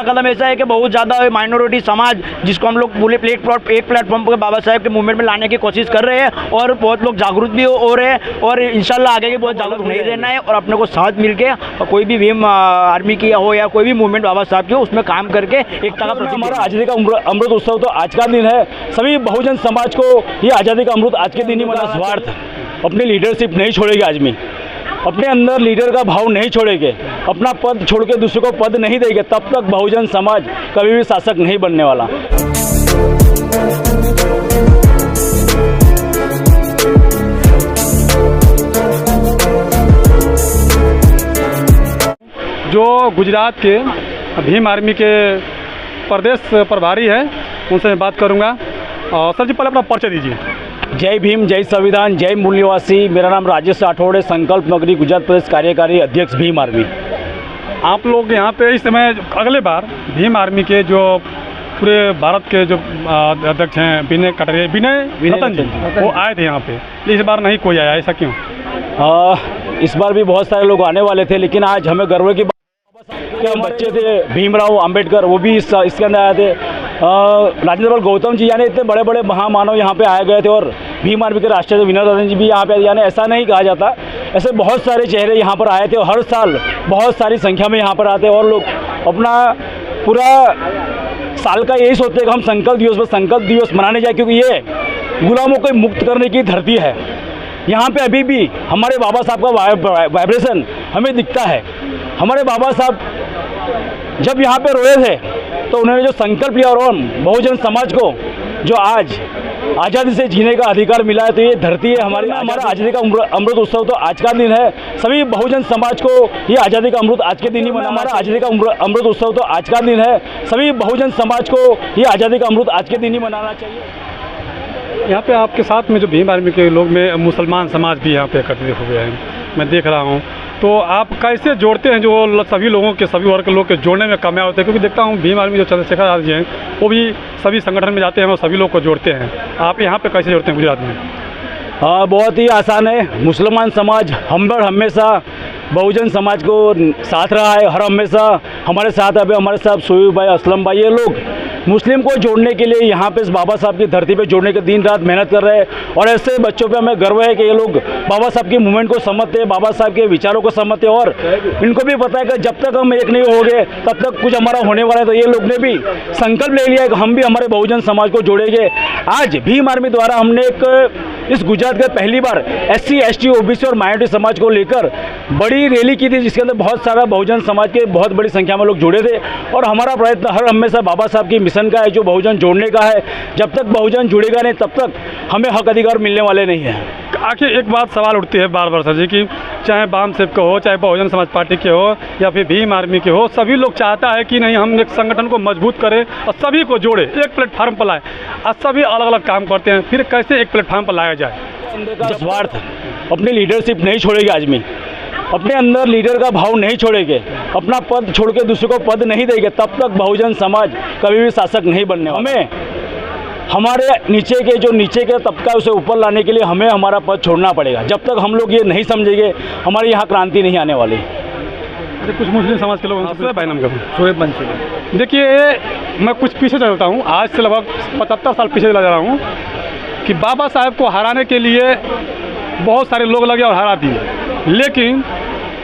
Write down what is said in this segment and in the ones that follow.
कदम ऐसा है कि बहुत ज़्यादा माइनॉरिटी समाज जिसको हम लोग पूरे एक प्लेटफॉर्म पर बाबा साहेब के मूवमेंट में लाने की कोशिश कर रहे हैं और बहुत लोग जागरूक भी हो रहे हैं और इंशाल्लाह आगे भी बहुत जागरूक नहीं रहना है और अपने को साथ मिलके कोई भी भीम आर्मी की हो या कोई भी मूवमेंट बाबा साहब की हो उसमें काम करके एकता का प्रतीक। हमारा आज़ादी का अमृत उत्सव तो आज का दिन है। सभी बहुजन समाज को ये आज़ादी का अमृत आज के दिन ही मना। स्वार्थ अपनी लीडरशिप नहीं छोड़ेगी आदमी, अपने अंदर लीडर का भाव नहीं छोड़ेंगे, अपना पद छोड़ के दूसरे को पद नहीं देंगे, तब तक बहुजन समाज कभी भी शासक नहीं बनने वाला। जो गुजरात के भीम आर्मी के प्रदेश प्रभारी हैं उनसे मैं बात करूंगा। सर जी पहले अपना परिचय दीजिए। जय भीम, जय संविधान, जय मूल्यवासी। मेरा नाम राजेश राठौड़ है, संकल्प नगरी गुजरात प्रदेश कार्यकारी अध्यक्ष भीम आर्मी। आप लोग यहाँ पे इस समय अगले बार भीम आर्मी के जो पूरे भारत के जो अध्यक्ष हैं विनय रतन जी वो आए थे यहाँ पे, इस बार नहीं कोई आया, ऐसा क्यों? इस बार भी बहुत सारे लोग आने वाले थे, लेकिन आज हमें गर्व की बात हम बच्चे थे भीमराव अंबेडकर वो भी इसके अंदर आए थे। राजेंद्र पाल गौतम जी यानी इतने बड़े बड़े महामानव यहाँ पे आए गए थे और भीम आर्मी के राष्ट्रीय विनय रतन जी भी यहाँ पे, यानी ऐसा नहीं कहा जाता, ऐसे बहुत सारे चेहरे यहाँ पर आए थे और हर साल बहुत सारी संख्या में यहाँ पर आते हैं और लोग अपना पूरा साल का यही सोचते हैं कि हम संकल्प दिवस मनाने जाए, क्योंकि ये गुलामों को मुक्त करने की धरती है। यहाँ पे अभी भी हमारे बाबा साहब का वाइब्रेशन हमें दिखता है। हमारे बाबा साहब जब यहाँ पे रोए थे तो उन्होंने जो संकल्प लिया और बहुजन समाज को जो आज आज़ादी से जीने का अधिकार मिला है, तो ये धरती है हमारा आज़ादी का अमृत उत्सव तो आज का दिन है। सभी बहुजन समाज को ये आज़ादी का अमृत आज के दिन ही मना। हमारा आज़ादी का अमृत उत्सव तो आज का दिन है। सभी बहुजन समाज को ये आज़ादी का अमृत आज के दिन ही मनाना चाहिए। यहाँ पे आपके साथ में जो भीम आर्मी के लोग में मुसलमान समाज भी यहाँ पे एकत्रित हुए हैं, मैं देख रहा हूँ, तो आप कैसे जोड़ते हैं जो सभी लोगों के, सभी वर्ग के लोग के जोड़ने में कामयाब होते हैं? क्योंकि देखता हूँ भीम आर्मी जो चंद्रशेखर आज़ाद जी हैं वो भी सभी संगठन में जाते हैं और सभी लोग को जोड़ते हैं। आप यहाँ पे कैसे जोड़ते हैं गुजरात में? हाँ, बहुत ही आसान है। मुसलमान समाज हमेशा बहुजन समाज को साथ रहा है, हर हमेशा हमारे साथ। अभी हमारे साथ सोयूब भाई, असलम भाई, ये लोग मुस्लिम को जोड़ने के लिए यहाँ पे बाबा साहब की धरती पे जोड़ने के दिन रात मेहनत कर रहे हैं और ऐसे बच्चों पे हमें गर्व है कि ये लोग बाबा साहब के मूवमेंट को समझते हैं, बाबा साहब के विचारों को समझते हैं और इनको भी पता है कि जब तक हम एक नहीं होंगे तब तक कुछ हमारा होने वाला है। तो ये लोग ने भी संकल्प ले लिया है कि हम भी हमारे बहुजन समाज को जोड़ेंगे। आज भीम आर्मी द्वारा हमने इस गुजरात के पहली बार SC, ST, OBC और माइनॉरिटी समाज को लेकर बड़ी रैली की थी, जिसके अंदर बहुत सारा बहुजन समाज के बहुत बड़ी संख्या में लोग जुड़े थे और हमारा प्रयत्न हर हमेशा बाबा साहब की मिशन का है, जो बहुजन जोड़ने का है। जब तक बहुजन जुड़ेगा नहीं तब तक हमें हक अधिकार मिलने वाले नहीं हैं। आखिर एक बात सवाल उठती है बार बार सर जी कि चाहे बाम सेब का हो, चाहे बहुजन समाज पार्टी के हो या फिर भीम आर्मी के हो, सभी लोग चाहता है कि नहीं हम एक संगठन को मजबूत करें और सभी को जोड़े, एक प्लेटफार्म पर लाए। और सभी अलग अलग काम करते हैं, फिर कैसे एक प्लेटफार्म पर लाया जाए? स्वार्थ अपनी लीडरशिप नहीं छोड़ेगी आदमी, अपने अंदर लीडर का भाव नहीं छोड़ेंगे, अपना पद छोड़ के दूसरे को पद नहीं देंगे, तब तक बहुजन समाज कभी भी शासक नहीं बनने वाला। हमें हमारे नीचे के तबका उसे ऊपर लाने के लिए हमें हमारा पद छोड़ना पड़ेगा। जब तक हम लोग ये नहीं समझेंगे हमारे यहाँ क्रांति नहीं आने वाली। कुछ मुस्लिम समाज के लोग शोएब मंसूरी, देखिए मैं कुछ पीछे चलता हूँ, आज से लगभग 75 साल पीछे चला जा रहा हूँ कि बाबा साहब को हराने के लिए बहुत सारे लोग लगे और हरा दिए, लेकिन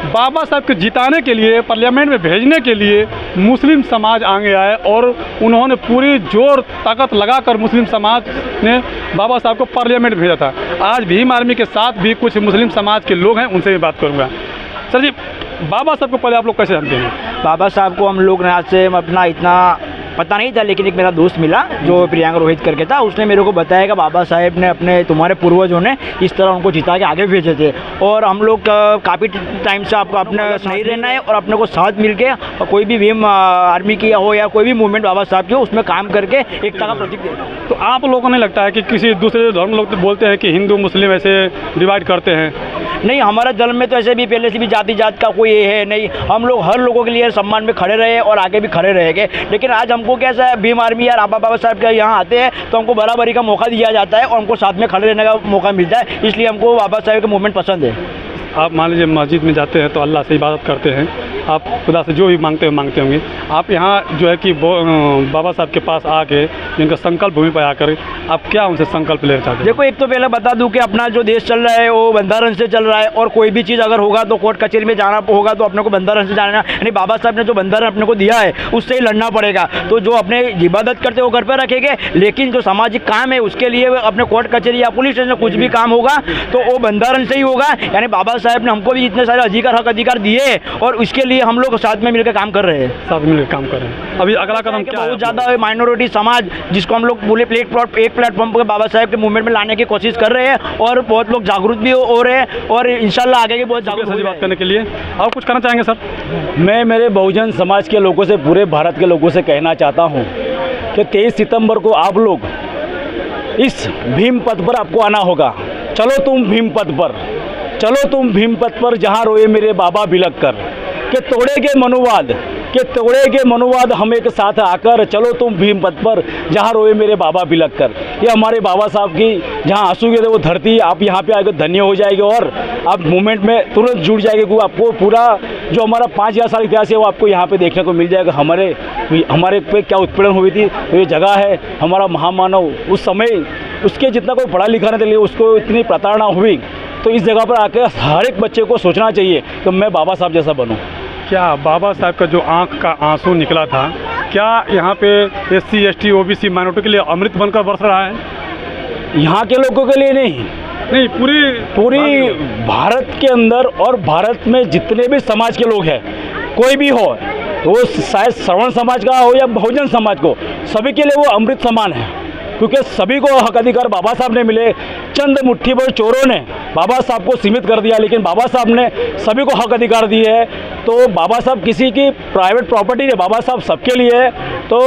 बाबा साहब को जिताने के लिए, पार्लियामेंट में भेजने के लिए मुस्लिम समाज आगे आए और उन्होंने पूरी जोर ताकत लगाकर मुस्लिम समाज ने बाबा साहब को पार्लियामेंट भेजा था। आज भीम आर्मी के साथ भी कुछ मुस्लिम समाज के लोग हैं, उनसे भी बात करूंगा। सर जी, बाबा साहब को पहले आप लोग कैसे जानते हैं? बाबा साहब को हम लोग ने आज से अपना इतना पता नहीं था, लेकिन एक मेरा दोस्त मिला जो प्रियंका रोहित करके था, उसने मेरे को बताया कि बाबा साहेब ने अपने तुम्हारे पूर्वजों ने इस तरह उनको जिता के आगे भेजे थे और हम लोग काफ़ी टाइम से आपको अपने नहीं रहना है और अपने को साथ मिल के कोई भी भीम आर्मी की हो या कोई भी मूवमेंट बाबा साहब की हो उसमें काम करके एकता का प्रतीक दे। तो आप लोगों को नहीं लगता है कि किसी दूसरे धर्म लोग तो बोलते हैं कि हिंदू मुस्लिम ऐसे डिवाइड करते हैं? नहीं, हमारा धर्म में तो ऐसे भी पहले से भी जाति जात का कोई ये है नहीं। हम लोग हर लोगों के लिए सम्मान में खड़े रहे और आगे भी खड़े रहेंगे। लेकिन आज हमको कैसा है, भीम आर्मी या बाबा साहब के यहाँ आते हैं तो हमको बराबरी का मौका दिया जाता है और हमको साथ में खड़े रहने का मौका मिलता है, इसलिए हमको बाबा साहब का मूवमेंट पसंद है। आप मान लीजिए मस्जिद में जाते हैं तो अल्लाह से इबादत करते हैं, आप खुदा से जो भी मांगते होंगे। आप यहाँ जो है कि बाबा साहब के पास आके जिनका संकल्प भूमि पर आकर आप क्या उनसे संकल्प लेना चाहते हैं? देखो, एक तो पहले बता दूं कि अपना जो देश चल रहा है वो बंधारण से चल रहा है, और कोई भी चीज़ अगर होगा तो कोर्ट कचहरी में जाना होगा तो अपने को बंधारण से जाना, यानी बाबा साहब ने जो बंधारण अपने को दिया है उससे ही लड़ना पड़ेगा। तो जो अपने इबादत करते वो घर पर रखेंगे, लेकिन जो सामाजिक काम है उसके लिए अपने कोर्ट कचहरी या पुलिस स्टेशन कुछ भी काम होगा तो वो बंधारण से ही होगा। यानी बाबा साहब ने हमको भी इतने सारे हक अधिकार दिए और उसके लिए हम लोग साथ में मिलकर काम कर रहे हैं। साथ मिलकर काम कर रहे हैं। अभी अगला कदम क्या है? बहुत ज़्यादा माइनॉरिटी समाज जिसको हम लोग पूरे एक प्लेटफॉर्म पर बाबा साहब के मूवमेंट में लाने की कोशिश कर रहे हैं और बहुत लोग जागरूक भी हो रहे हैं और इंशाल्लाह आगे की बहुत जागरूक बात करने के लिए। और कुछ कहना चाहेंगे सर? मैं मेरे बहुजन समाज के लोगों से, पूरे भारत के लोगों से कहना चाहता हूँ कि 23 सितंबर को आप लोग इस भीम पथ पर आपको आना होगा। चलो तुम भीम पथ पर, चलो तुम भीम पथ पर, जहाँ रोए मेरे बाबा बिलख कर, के तोड़ेगे मनोवाद हम एक साथ आकर, चलो तुम भीम पथ पर जहाँ रोए मेरे बाबा बिलख कर। ये हमारे बाबा साहब की जहाँ आंसू गिरे वो धरती, आप यहाँ पे आकर धन्य हो जाएगी और आप मूवमेंट में तुरंत जुड़ जाएंगे, क्योंकि आपको पूरा जो हमारा 5000 साल इतिहास है वो आपको यहाँ पे देखने को मिल जाएगा। हमारे पे क्या उत्पीड़न हुई थी, तो ये जगह है हमारा महामानव, उस समय उसके जितना कोई पढ़ा लिखा नहीं था, उसको इतनी प्रताड़ना हुई, तो इस जगह पर आकर हर एक बच्चे को सोचना चाहिए कि मैं बाबा साहब जैसा बनूं। क्या बाबा साहब का जो आँख का आंसू निकला था, क्या यहाँ पे SC ST OBC माइनॉरिटी के लिए अमृत बनकर बरस रहा है? यहाँ के लोगों के लिए नहीं, पूरी भारत के अंदर और भारत में जितने भी समाज के लोग हैं, कोई भी हो, वो शायद श्रवण समाज का हो या बहुजन समाज को, सभी के लिए वो अमृत समान है, क्योंकि सभी को हक अधिकार बाबा साहब ने मिले। चंद मुट्ठी भर चोरों ने बाबा साहब को सीमित कर दिया, लेकिन बाबा साहब ने सभी को हक अधिकार दिए है। तो बाबा साहब किसी की प्राइवेट प्रॉपर्टी नहीं, बाबा साहब सबके लिए है। तो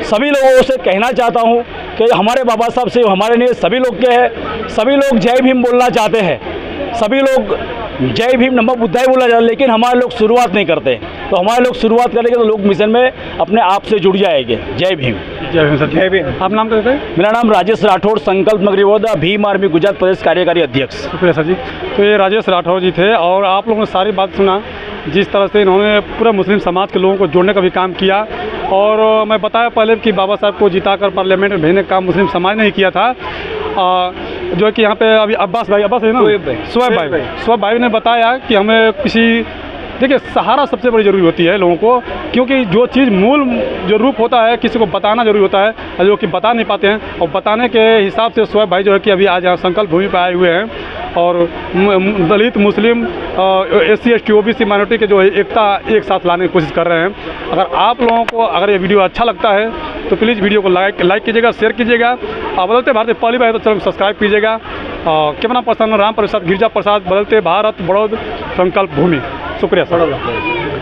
सभी लोगों से कहना चाहता हूँ कि हमारे बाबा साहब से हमारे लिए सभी लोग के हैं, सभी लोग जय भीम बोलना चाहते हैं, सभी लोग जय भीम नमो बुद्धाय बोला जाता है, लेकिन हमारे लोग शुरुआत नहीं करते। तो हमारे लोग शुरुआत करेंगे तो लोग मिशन में अपने आप से जुड़ जाएंगे। जय भीम। जय भीम सर। जय भीम। आप नाम कहते हैं? मेरा नाम राजेश राठौड़, संकल्प नगरीवोदा, भीम आर्मी गुजरात प्रदेश कार्यकारी अध्यक्ष। शुक्रिया सर जी। तो ये राजेश राठौड़ जी थे और आप लोगों ने सारी बात सुना, जिस तरह से इन्होंने पूरे मुस्लिम समाज के लोगों को जोड़ने का भी काम किया। और मैं बताया पहले कि बाबा साहब को जिताकर पार्लियामेंट में भेजने का काम मुस्लिम समाज ने ही किया था। जो है कि यहाँ पे अभी अब्बास भाई है ना, शोएब भाई ने बताया कि हमें किसी, देखिए सहारा सबसे बड़ी ज़रूरी होती है लोगों को, क्योंकि जो चीज़ मूल जो रूप होता है किसी को बताना जरूरी होता है, जो कि बता नहीं पाते हैं। और बताने के हिसाब से शोएब भाई जो है कि अभी आज यहाँ संकल्प भूमि पर आए हुए हैं और दलित, मुस्लिम, SC ST OBC माइनॉरिटी के जो है एकता एक साथ लाने की कोशिश कर रहे हैं। अगर आप लोगों को अगर ये वीडियो अच्छा लगता है तो प्लीज़ वीडियो को लाइक कीजिएगा, शेयर कीजिएगा। बदलते भारत पहली बार तो चैनल सब्सक्राइब कीजिएगा। कैमरा पर्सन राम प्रसाद, गिरिजा प्रसाद, बदलते भारत, बड़ौद, संकल्प भूमि। शुक्रिया सर।